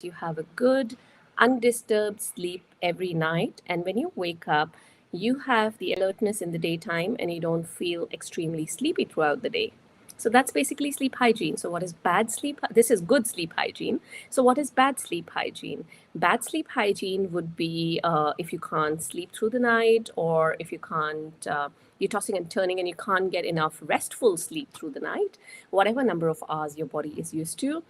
you have a good, undisturbed sleep every night. And when you wake up, you have the alertness in the daytime and you don't feel extremely sleepy throughout the day. So that's basically sleep hygiene. So what is bad sleep? This is good sleep hygiene. So what is bad sleep hygiene? Bad sleep hygiene would be if you can't sleep through the night, or if you can't, you're tossing and turning and you can't get enough restful sleep through the night, whatever number of hours your body is used to.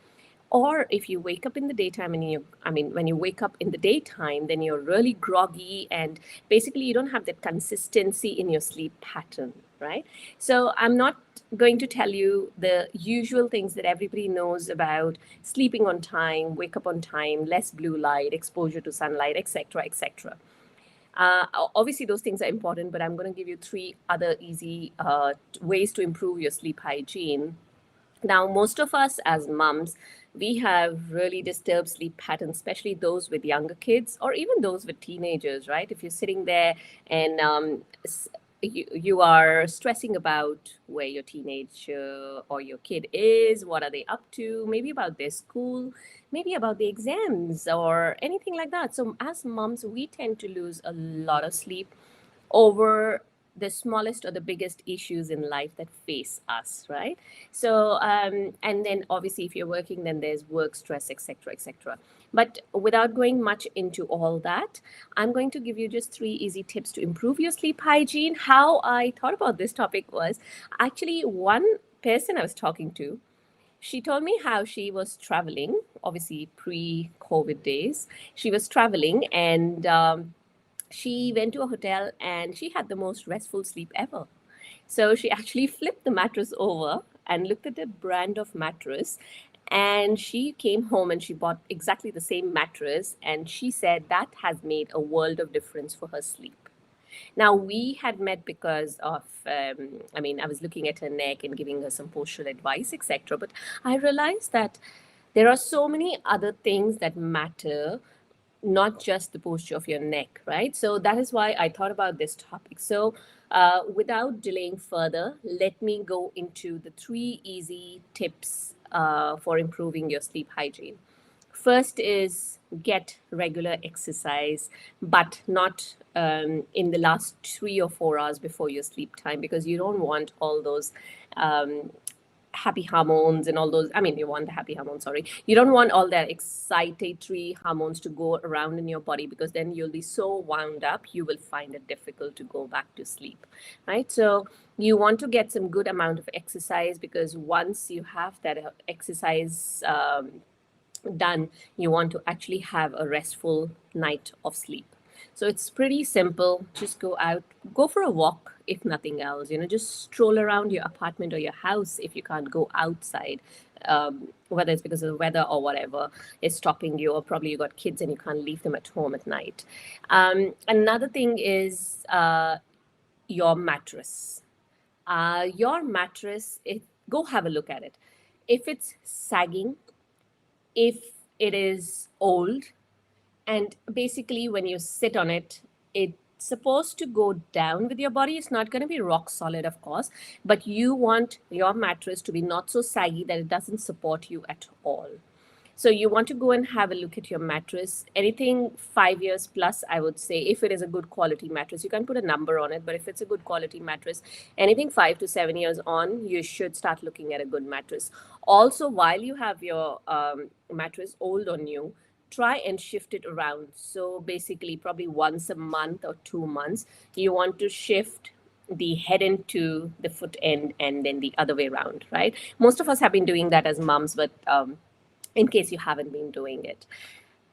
Or if you wake up in the daytime and when you wake up in the daytime, then you're really groggy and basically you don't have that consistency in your sleep pattern, right? So I'm not going to tell you the usual things that everybody knows about sleeping on time, wake up on time, less blue light, exposure to sunlight, etc., etc. Obviously, those things are important, but I'm going to give you three other easy ways to improve your sleep hygiene. Now, most of us as moms, we have really disturbed sleep patterns, especially those with younger kids or even those with teenagers, right? If you're sitting there and you are stressing about where your teenager or your kid is, what are they up to, maybe about their school, maybe about the exams or anything like that. So, as moms, we tend to lose a lot of sleep over the smallest or the biggest issues in life that face us, right? So and then obviously if you're working, then there's work stress, etc., etc. But without going much into all that, I'm going to give you just three easy tips to improve your sleep hygiene. How I thought about this topic was actually one person I was talking to. She told me how she was traveling, obviously pre COVID days. She was traveling and she went to a hotel and she had the most restful sleep ever. So she actually flipped the mattress over and looked at the brand of mattress. And she came home and she bought exactly the same mattress. And she said that has made a world of difference for her sleep. Now, we had met because of, I was looking at her neck and giving her some postural advice, etc. But I realized that there are so many other things that matter, not just the posture of your neck, right? So that is why I thought about this topic. So, without delaying further, let me go into the three easy tips for improving your sleep hygiene. First is get regular exercise, but not in the last 3 or 4 hours before your sleep time, because you don't want all those um, happy hormones and all those. You want the happy hormones, sorry. You don't want all that excitatory hormones to go around in your body, because then you'll be so wound up, you will find it difficult to go back to sleep, right? So you want to get some good amount of exercise, because once you have that exercise done, you want to actually have a restful night of sleep. So it's pretty simple. Just go out, go for a walk, if nothing else. Just stroll around your apartment or your house if you can't go outside, whether it's because of the weather or whatever is stopping you, or probably you got kids and you can't leave them at home at night. Another thing is your mattress. Your mattress, go have a look at it. If it's sagging, if it is old, and basically when you sit on it, it's supposed to go down with your body. It's not going to be rock solid, of course, but you want your mattress to be not so saggy that it doesn't support you at all. So you want to go and have a look at your mattress. Anything 5 years plus, I would say, if it is a good quality mattress. You can put a number on it, but if it's a good quality mattress, anything 5 to 7 years on, you should start looking at a good mattress. Also, while you have your mattress old on you, try and shift it around. So basically, probably once a month or 2 months, you want to shift the head end to the foot end and then the other way around, right? Most of us have been doing that as moms, but in case you haven't been doing it.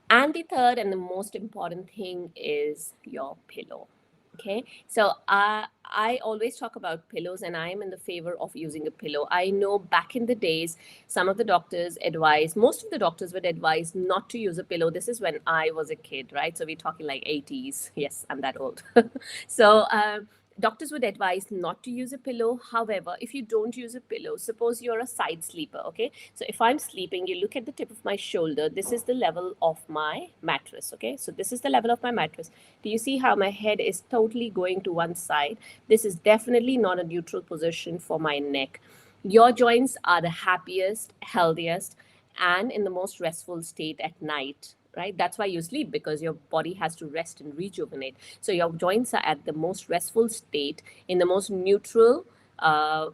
And the third and the most important thing is your pillow. Okay, so I always talk about pillows, and I am in the favor of using a pillow. I know back in the days, some of the doctors advised, most of the doctors would advise not to use a pillow. This is when I was a kid, right? So we're talking like 80s. Yes, I'm that old. So doctors would advise not to use a pillow. However, if you don't use a pillow, suppose you're a side sleeper, okay? So if I'm sleeping, you look at the tip of my shoulder. This is the level of my mattress, okay? So this is the level of my mattress. Do you see how my head is totally going to one side? This is definitely not a neutral position for my neck. Your joints are the happiest, healthiest, and in the most restful state at night, right? That's why you sleep, because your body has to rest and rejuvenate. So your joints are at the most restful state, in the most neutral, uh,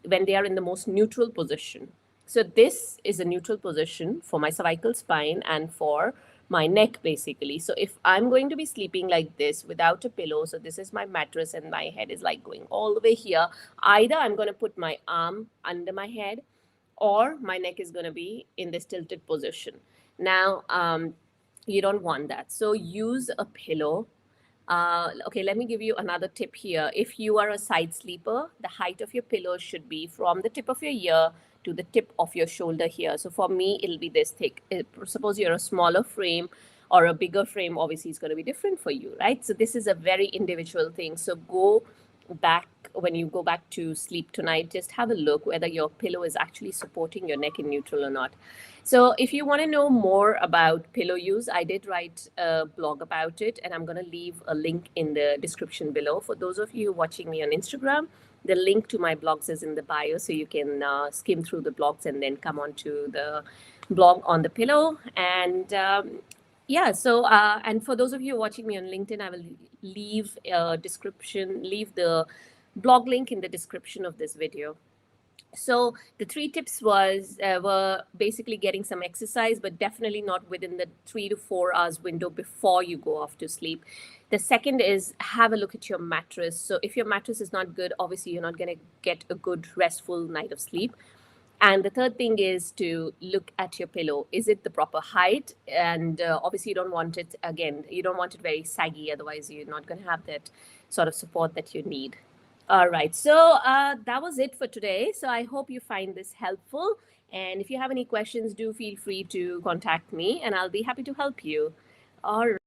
when they are in the most neutral position. So this is a neutral position for my cervical spine and for my neck, basically. So if I'm going to be sleeping like this without a pillow, so this is my mattress and my head is like going all the way here, either I'm going to put my arm under my head, or my neck is going to be in this tilted position. Now, you don't want that. So use a pillow. Okay, let me give you another tip here. If you are a side sleeper, the height of your pillow should be from the tip of your ear to the tip of your shoulder here. So for me, it'll be this thick. Suppose you're a smaller frame or a bigger frame, obviously it's going to be different for you, right? So this is a very individual thing. So go back, when you go back to sleep tonight, just have a look whether your pillow is actually supporting your neck in neutral or not. So if you want to know more about pillow use, I did write a blog about it, and I'm going to leave a link in the description below. For those of you watching me on Instagram, the link to my blogs is in the bio, so you can skim through the blogs and then come on to the blog on the pillow. And yeah, so and for those of you watching me on LinkedIn, I will leave the blog link in the description of this video. So the three tips were basically getting some exercise, but definitely not within the 3 to 4 hours window before you go off to sleep. The second is have a look at your mattress. So if your mattress is not good, obviously you're not going to get a good restful night of sleep. And the third thing is to look at your pillow. Is it the proper height? And obviously, you don't want it, again, you don't want it very saggy. Otherwise, you're not going to have that sort of support that you need. All right. So that was it for today. So I hope you find this helpful. And if you have any questions, do feel free to contact me and I'll be happy to help you. All right.